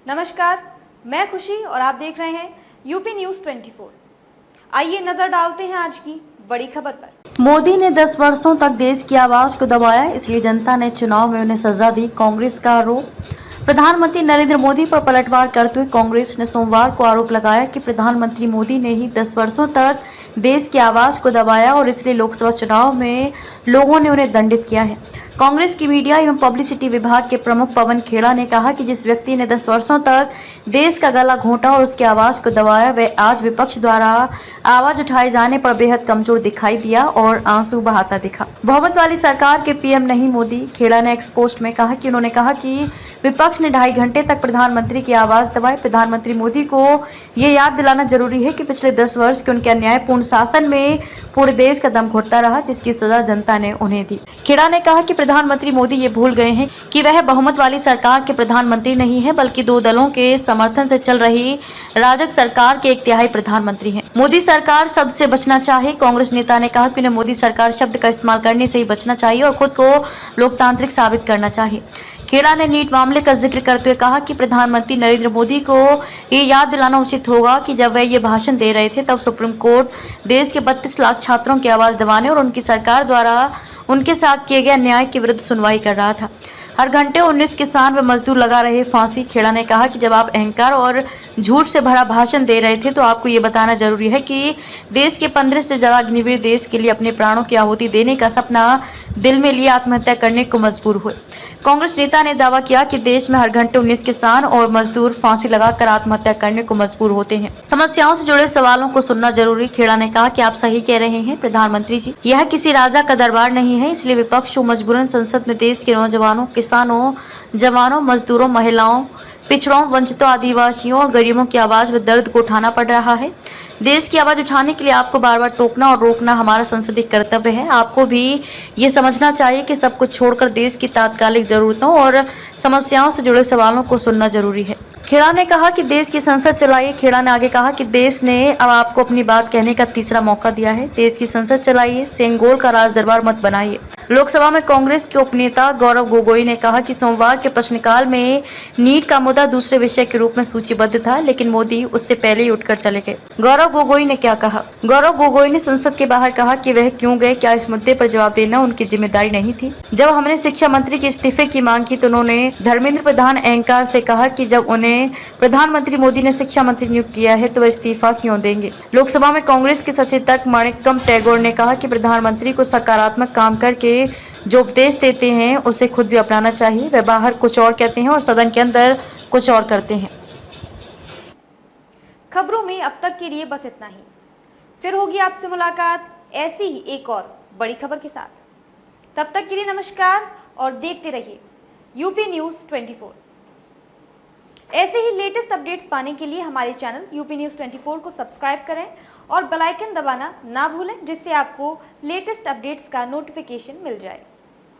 नमस्कार, मैं खुशी और आप देख रहे हैं यूपी न्यूज़ 24। आइए नजर डालते हैं आज की बड़ी खबर पर। मोदी ने 10 वर्षों तक देश की आवाज को दबाया, इसलिए जनता ने चुनाव में उन्हें सजा दी, कांग्रेस का आरोप। प्रधानमंत्री नरेंद्र मोदी पर पलटवार करते हुए कांग्रेस ने सोमवार को आरोप लगाया कि प्रधानमंत्री मोदी ने ही 10 वर्षों तक देश की आवाज को दबाया और इसलिए लोकसभा चुनाव में लोगों ने उन्हें दंडित किया है। कांग्रेस की मीडिया एवं पब्लिसिटी विभाग के प्रमुख पवन खेड़ा ने कहा कि जिस व्यक्ति ने 10 वर्षों तक देश का गला घोंटा और उसकी आवाज को दबाया, वह आज विपक्ष द्वारा आवाज उठाए जाने पर बेहद कमजोर दिखाई दिया और आंसू बहाता दिखा। बहुमत वाली सरकार के पीएम नहीं मोदी, खेड़ा ने एक्स पोस्ट में कहा कि उन्होंने कहा कि विपक्ष ने 2.5 घंटे तक प्रधानमंत्री की आवाज दबाई। प्रधानमंत्री मोदी को ये याद दिलाना जरूरी है कि पिछले 10 वर्ष के उनके अन्यायपूर्ण शासन में पूरे देश का दम घुटता रहा, जिसकी सजा जनता ने उन्हें दी। खेड़ा ने कहा कि प्रधानमंत्री मोदी ये भूल गए हैं कि वह बहुमत वाली सरकार के प्रधानमंत्री नहीं है, बल्कि 2 दलों के समर्थन से चल रही राजग सरकार के 1/3 प्रधानमंत्री हैं। मोदी सरकार शब्द से बचना चाहे। कांग्रेस नेता ने कहा कि उन्हें मोदी सरकार शब्द का इस्तेमाल करने से ही बचना चाहिए और खुद को लोकतांत्रिक साबित करना चाहिए। खेड़ा ने नीट मामले का जिक्र करते हुए कहा कि प्रधानमंत्री नरेंद्र मोदी को ये याद दिलाना उचित होगा कि जब वह ये भाषण दे रहे थे तब सुप्रीम कोर्ट देश के 32 लाख छात्रों की आवाज दबाने और उनकी सरकार द्वारा उनके साथ किए गए अन्याय के विरुद्ध सुनवाई कर रहा था। हर घंटे 19 किसान व मजदूर लगा रहे फांसी। खेड़ा ने कहा कि जब आप अहंकार और झूठ से भरा भाषण दे रहे थे तो आपको ये बताना जरूरी है कि देश के 15 से ज्यादा अग्निवीर देश के लिए अपने प्राणों की आहुति देने का सपना दिल में लिए आत्महत्या करने को मजबूर हुए। कांग्रेस नेता ने दावा किया कि देश में हर घंटे 19 किसान और मजदूर फांसी लगाकर आत्महत्या करने को मजबूर होते हैं। समस्याओं से जुड़े सवालों को सुनना जरूरी। खेड़ा ने कहा कि आप सही कह रहे हैं प्रधानमंत्री जी, यह किसी राजा का दरबार नहीं है, इसलिए विपक्ष को मजबूरन संसद में देश के नौजवानों, किसानों, जवानों, मजदूरों, महिलाओं, पिछड़ों, वंचितों, आदिवासियों और गरीबों की आवाज व दर्द को उठाना पड़ रहा है। देश की आवाज उठाने के लिए आपको बार बार टोकना और रोकना हमारा संसदीय कर्तव्य है। आपको भी ये समझना चाहिए कि सब कुछ छोड़कर देश की तात्कालिक जरूरतों और समस्याओं से जुड़े सवालों को सुनना जरूरी है। खेड़ा ने कहा कि देश की संसद चलाइए। खेड़ा ने आगे कहा कि देश ने अब आपको अपनी बात कहने का तीसरा मौका दिया है। देश की संसद चलाइए, सेंगोल का राज दरबार मत बनाइए। लोकसभा में कांग्रेस के उपनेता गौरव गोगोई ने कहा कि सोमवार के प्रश्नकाल में नीट का मुद्दा दूसरे विषय के रूप में सूचीबद्ध था, लेकिन मोदी उससे पहले ही उठकर चले गए। गौरव गोगोई ने क्या कहा? गौरव गोगोई ने संसद के बाहर कहा कि वह क्यों गए, क्या इस मुद्दे पर जवाब देना उनकी जिम्मेदारी नहीं थी? जब हमने शिक्षा मंत्री के इस्तीफे की मांग की तो उन्होंने धर्मेंद्र प्रधान अहंकार से कहा कि जब उन्हें प्रधानमंत्री मोदी ने शिक्षा मंत्री नियुक्त किया है तो वह इस्तीफा क्यों देंगे? लोकसभा में कांग्रेस के सचेतक माणिक्यम टैगोर ने कहा कि प्रधानमंत्री को सकारात्मक काम करके जो उपदेश देते हैं उसे खुद भी अपनाना चाहिए। वे बाहर कुछ और कहते हैं और सदन के अंदर कुछ और करते हैं। खबरों में अब तक के लिए बस इतना ही। फिर होगी आपसे मुलाकात ऐसी ही एक और बड़ी खबर के साथ। तब तक के लिए नमस्कार और देखते रहिए यूपी न्यूज़ 24। ऐसे ही लेटेस्ट अपडेट्स पाने के लिए हमारे चैनल यूपी न्यूज़ 24 को सब्सक्राइब करें और बेल आइकन दबाना ना भूलें, जिससे आपको लेटेस्ट अपडेट्स का नोटिफिकेशन मिल जाए।